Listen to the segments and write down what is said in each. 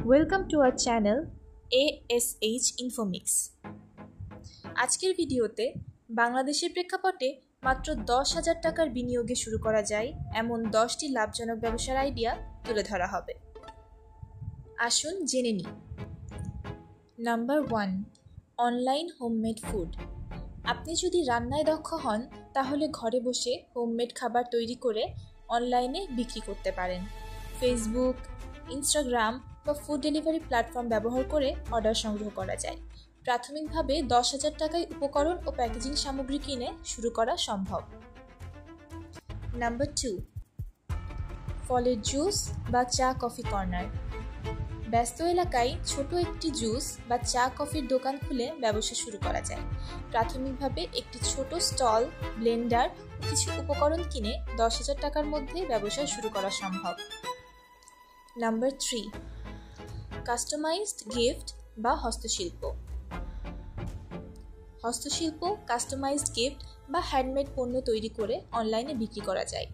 Welcome to our channel ASH ইনফোমিক্স। আজকের ভিডিওতে বাংলাদেশের প্রেক্ষাপটে মাত্র 10,000 টাকার বিনিয়োগে শুরু করা যায় এমন 10টি লাভজনক ব্যবসার আইডিয়া তুলে ধরা হবে। আসুন জেনে নিই। Number 1, online homemade food. আপনি যদি রান্নায় দক্ষ হন তাহলে ঘরে বসে হোমমেড খাবার তৈরি করে অনলাইনে বিক্রি করতে পারেন। ফেসবুক, ইনস্টাগ্রাম বা ফুড ডেলিভারি প্ল্যাটফর্ম ব্যবহার করে অর্ডার সংগ্রহ করা যায়। প্রাথমিকভাবে 10,000 টাকায় উপকরণ ও প্যাকেজিং সামগ্রী কিনে শুরু করা সম্ভব। নাম্বার 2, ফলের জুস বা চা কফি কর্নার। ব্যস্ত এলাকায় ছোট একটি জুস বা চা কফির দোকান খুলে ব্যবসা শুরু করা যায়। প্রাথমিকভাবে একটি ছোট স্টল, ব্লেন্ডার ও কিছু উপকরণ কিনে 10,000 টাকার মধ্যে ব্যবসা শুরু করা সম্ভব। নাম্বার 3, কাস্টমাইজড গিফট বা হস্তশিল্প। হস্তশিল্প, কাস্টমাইজড গিফট বা হ্যান্ডমেড পণ্য তৈরি করে অনলাইনে বিক্রি করা যায়।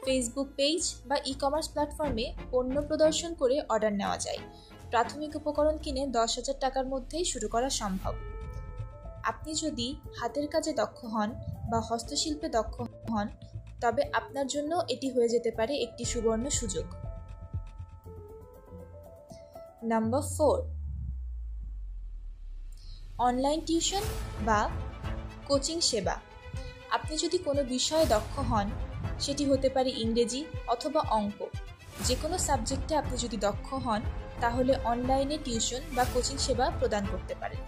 ফেসবুক পেজ বা ই-কমার্স প্ল্যাটফর্মে পণ্য প্রদর্শন করে অর্ডার নেওয়া যায়। প্রাথমিক উপকরণ কিনে 10,000 টাকার মধ্যেই শুরু করা সম্ভব। আপনি যদি হাতের কাজে দক্ষ হন বা হস্তশিল্পে দক্ষ হন তবে আপনার জন্য এটি হয়ে যেতে পারে একটি সুবর্ণ সুযোগ। নাম্বার 4, অনলাইন টিউশন বা কোচিং সেবা। আপনি যদি কোনো বিষয়ে দক্ষ হন, সেটি হতে পারে ইংরেজি অথবা অঙ্ক, যে কোনো সাবজেক্টে আপনি যদি দক্ষ হন তাহলে অনলাইনে টিউশন বা কোচিং সেবা প্রদান করতে পারেন।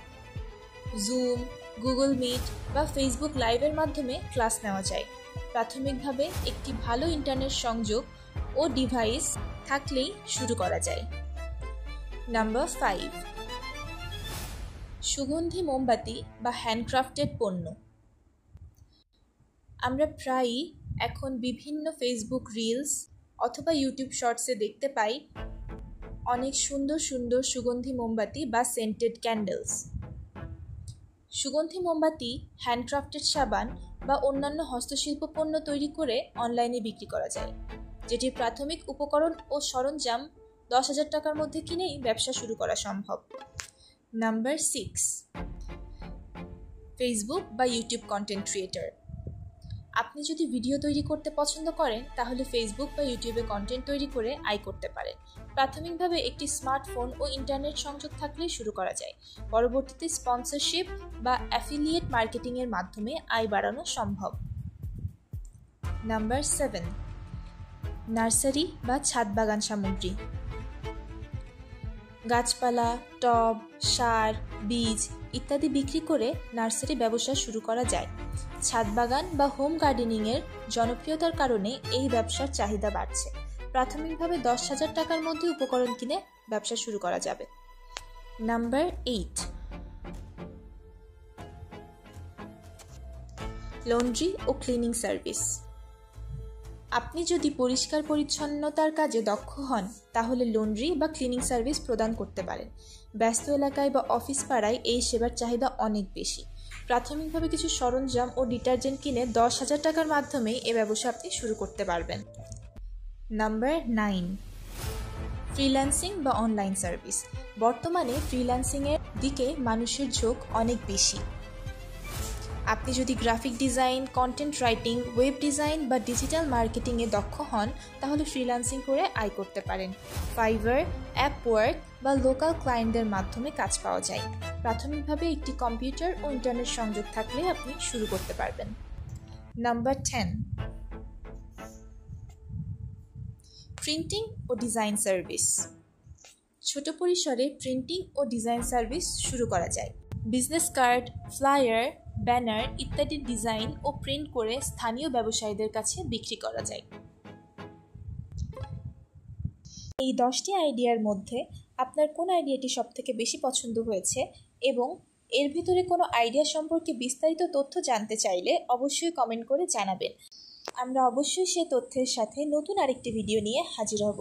জুম, গুগল মিট বা ফেসবুক লাইভের মাধ্যমে ক্লাস নেওয়া যায়। প্রাথমিকভাবে একটি ভালো ইন্টারনেট সংযোগ ও ডিভাইস থাকলেই শুরু করা যায়। নাম্বার 5, সুগন্ধি মোমবাতি বা হ্যান্ডক্রাফটেড পণ্য। আমরা প্রায়ই এখন বিভিন্ন ফেসবুক রিলস অথবা ইউটিউব শর্টসে দেখতে পাই অনেক সুন্দর সুন্দর সুগন্ধি মোমবাতি বা সেন্টেড ক্যান্ডেলস। সুগন্ধি মোমবাতি, হ্যান্ডক্রাফটেড সাবান বা অন্যান্য হস্তশিল্প পণ্য তৈরি করে অনলাইনে বিক্রি করা যায়, যেটির প্রাথমিক উপকরণ ও সরঞ্জাম 10,000 টাকার মধ্যে কিনেই ব্যবসা শুরু করা সম্ভব। নাম্বার 6, ফেসবুক বা ইউটিউব কন্টেন্ট ক্রিয়েটর। আপনি যদি ভিডিও তৈরি করতে পছন্দ করেন তাহলে ফেসবুক বা ইউটিউবে কন্টেন্ট তৈরি করে আয় করতে পারেন। প্রাথমিকভাবে একটি স্মার্টফোন ও ইন্টারনেট সংযোগ থাকলেই শুরু করা যায়। পরবর্তীতে স্পন্সরশিপ বা অ্যাফিলিয়েট মার্কেটিংয়ের মাধ্যমে আয় বাড়ানো সম্ভব। নাম্বার 7, নার্সারি বা ছাদ বাগান সামগ্রী। গাছপালা, টব, সার, বীজ ইত্যাদি বিক্রি করে নার্সারি ব্যবসা শুরু করা যায়। ছাদ বাগান বা হোম গার্ডেনিংয়ের জনপ্রিয়তার কারণে এই ব্যবসার চাহিদা বাড়ছে। প্রাথমিকভাবে 10,000 টাকার মধ্যে উপকরণ কিনে ব্যবসা শুরু করা যাবে। নাম্বার 8, লন্ড্রি ও ক্লিনিং সার্ভিস। আপনি যদি পরিষ্কার পরিচ্ছন্নতার কাজে দক্ষ হন তাহলে লন্ড্রি বা ক্লিনিং সার্ভিস প্রদান করতে পারেন। ব্যস্ত এলাকায় বা অফিস পাড়ায় এই সেবার চাহিদা অনেক বেশি। প্রাথমিকভাবে কিছু সরঞ্জাম ও ডিটারজেন্ট কিনে 10,000 টাকার মাধ্যমে এই ব্যবসা আপনি শুরু করতে পারবেন। নাম্বার 9, ফ্রিল্যান্সিং বা অনলাইন সার্ভিস। বর্তমানে ফ্রিল্যান্সিংয়ের দিকে মানুষের ঝোঁক অনেক বেশি। আপনি যদি graphic design, content writing, web design বা ডিজিটাল মার্কেটিংয়ে দক্ষ হন তাহলে ফ্রিল্যান্সিং করে আয় করতে পারেন। ফাইবার, অ্যাপওয়ার্ক বা লোকাল ক্লায়েন্টদের মাধ্যমে কাজ পাওয়া যায়। প্রাথমিকভাবে একটি কম্পিউটার ও ইন্টারনেট সংযোগ থাকলে আপনি শুরু করতে পারবেন। নাম্বার 10, প্রিন্টিং ও ডিজাইন সার্ভিস। ছোট পরিসরে প্রিন্টিং ও ডিজাইন সার্ভিস শুরু করা যায়। বিজনেস কার্ড, ফ্লায়ার, ব্যানার ইত্যাদি ডিজাইন ও প্রিন্ট করে স্থানীয় ব্যবসায়ীদের কাছে বিক্রি করা যায়। এই 10টি আইডিয়ার মধ্যে আপনার কোন আইডিয়াটি সবথেকে বেশি পছন্দ হয়েছে এবং এর ভিতরে কোনো আইডিয়া সম্পর্কে বিস্তারিত তথ্য জানতে চাইলে অবশ্যই কমেন্ট করে জানাবেন। আমরা অবশ্যই সেই তথ্যের সাথে নতুন আরেকটি ভিডিও নিয়ে হাজির হব।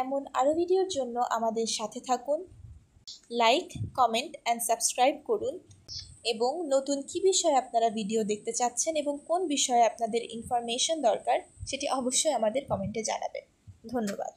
এমন আরও ভিডিওর জন্য আমাদের সাথে থাকুন। লাইক, কমেন্ট অ্যান্ড সাবস্ক্রাইব করুন এবং নতুন কী বিষয়ে আপনারা ভিডিও দেখতে চাচ্ছেন এবং কোন বিষয়ে আপনাদের ইনফরমেশন দরকার সেটি অবশ্যই আমাদের কমেন্টে জানাবেন। ধন্যবাদ।